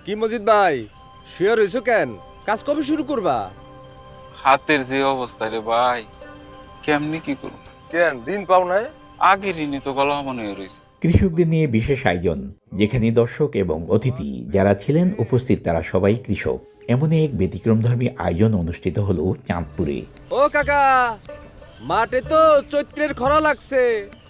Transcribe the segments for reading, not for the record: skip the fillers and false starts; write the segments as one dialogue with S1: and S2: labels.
S1: কি মজিদ ভাই শুয়ে রইছো কেন? কাজ কবে শুরু করবা?
S2: হাতের যে অবস্থা রে ভাই, কেমনি কি করব?
S1: কেন দিন পাও নাই?
S2: আগে ঋণে তো গলা মনে হয়ে রয়েছে।
S3: কৃষকদের নিয়ে বিশেষ আয়োজন, যেখানে দর্শক এবং অতিথি যারা ছিলেন উপস্থিত তারা সবাই কৃষক। এমনই এক ব্যতিক্রমধর্মী আয়োজন অনুষ্ঠিত হলো চাঁদপুরে।
S1: ও কাকা, মাঠে তো চৈত্রের খরা লাগছে,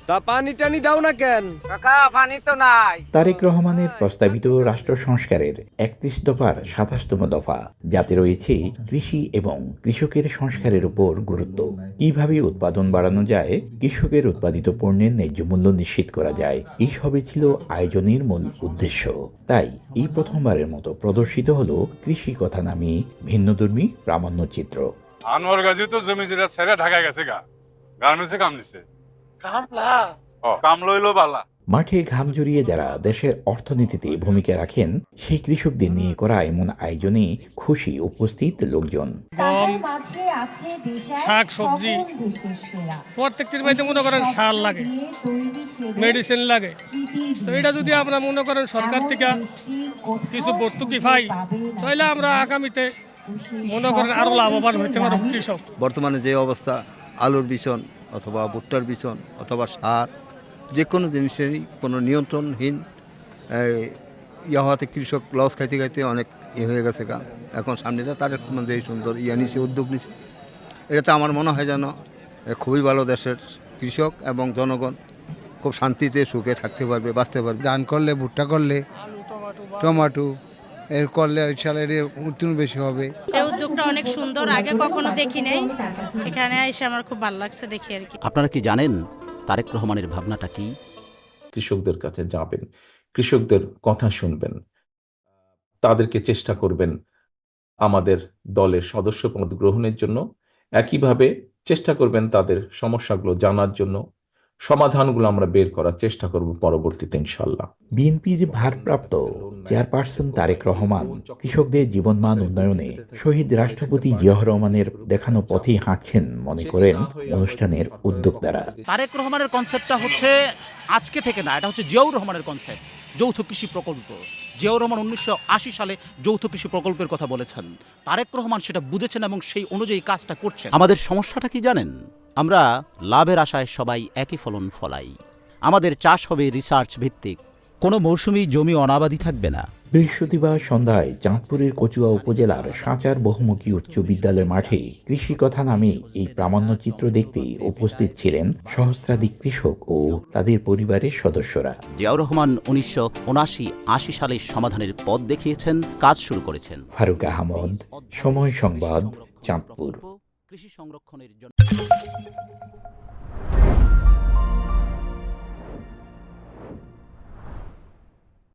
S1: তা পানি টানি দাও না কেন?
S4: কাকা পানি তো নাই।
S3: তারেক রহমানের প্রস্তাবিত রাষ্ট্র সংস্কারের ৩১ দফার ২৭তম দফা, যাতে রয়েছে কৃষি এবং কৃষকের সংস্কারের উপর গুরুত্ব। কিভাবে উৎপাদন বাড়ানো যায়, কৃষকের উৎপাদিত পণ্যের ন্যায্য মূল্য নিশ্চিত করা যায়, এইসবই ছিল আয়োজনের মূল উদ্দেশ্য। তাই এই প্রথমবারের মতো প্রদর্শিত হলো কৃষি কথা নামে ভিন্নধর্মী প্রামাণ্যচিত্র।
S5: আনোয়ার গাজী তো জমি জেরা ছেড়ে ঢাকায় গেছে গা, গার্মেন্টসে কাম নিছে।
S2: কাম লইলো বালা।
S3: মাঠে ঘাম জড়িয়ে যারা দেশের অর্থনীতিতে ভূমিকা রাখেন, সেই কৃষকদের নিয়ে করা এমন আয়োজনে খুশি উপস্থিত লোকজন।
S6: শাক সবজি প্রত্যেকটির মধ্যে মনে করেন সার লাগে, মেডিসিন লাগে। তো এটা যদি আমরা মনে করেন সরকার থেকে কিছু ভর্তুকি পাই, তাহলে আমরা আগামীতে মনে করেন আরো লাভবান হইতে পারব কৃষক।
S7: বর্তমানে যে অবস্থা, আলুর বিছন অথবা ভুট্টার বিছন অথবা সার, যে কোনো জিনিসেরই কোনো নিয়ন্ত্রণহীন হওয়াতে কৃষক লস খাইতে খাইতে অনেক হয়ে গেছে গা। এখন সামনে তারেক রহমান যে সুন্দর নিছে, উদ্যোগ নিছে, এটাতে আমার মনে হয় যেন খুবই ভালো। দেশের কৃষক এবং জনগণ খুব শান্তিতে সুখে থাকতে পারবে, বাঁচতে পারবে।
S8: ধান করলে, ভুট্টা করলে, টমেটো এর করলে ইনশাআল্লাহ এর উৎপাদন বেশি হবে।
S9: এই উদ্যোগটা অনেক সুন্দর, আগে কখনো দেখি নাই। এখানে এসে আমার খুব ভালো লাগছে দেখি আর কি।
S10: আপনারা কি জানেন তারেক রহমানের ভাবনাটা কি?
S11: কৃষকদের কাছে যাবেন, কৃষকদের কথা শুনবেন, তাদেরকে চেষ্টা করবেন আমাদের দলের সদস্য পদ গ্রহণের জন্য। একইভাবে চেষ্টা করবেন তাদের সমস্যাগুলো জানার জন্য, সমাধানগুলো আমরা বের করার চেষ্টা করব পরবর্তীতে ইনশাল্লাহ।
S3: বিএনপির ভারপ্রাপ্ত চেয়ারপারসন তারেক রহমান কৃষকদের জীবনমান উন্নয়নে শহীদ রাষ্ট্রপতি জিয়াউর রহমানের দেখানো পথেই হাঁটছেন মনে করেন অনুষ্ঠানের উদ্যোক্তারা।
S10: তারেক রহমানের কনসেপ্টটা হচ্ছে আজকে থেকে না, এটা হচ্ছে জিয়াউর রহমানের কনসেপ্ট, যৌথ কৃষি প্রকল্প। জিয়াউর রহমান ১৯৮০ সালে যৌথ কৃষি প্রকল্পের কথা বলেছেন। তারেক রহমান সেটা বুঝেছেন এবং সেই অনুযায়ী কাজটা করছেন। আমাদের সমস্যাটা কি জানেন? আমরা লাভের আশায় সবাই একই ফলন ফলাই। আমাদের চাষ হবে রিসার্চ ভিত্তিক, কোনো মৌসুমি জমি অনাবাদি থাকবে না।
S3: বৃহস্পতিবার সন্ধ্যায় চাঁদপুরের কচুয়া উপজেলার সাঁচার বহুমুখী উচ্চ বিদ্যালয় মাঠে কৃষি কথা নামে এই প্রামাণ্যচিত্র দেখতে উপস্থিত ছিলেন সহস্রাধিক কৃষক ও তাদের পরিবারের সদস্যরা।
S10: জিয়াউর রহমান ১৯৭৯-৮০ সালে সমাধানের পথ দেখিয়েছেন, কাজ শুরু করেছেন।
S3: ফারুক আহমদ, সময় সংবাদ, চাঁদপুর।
S10: কৃষি সংরক্ষণের জন্য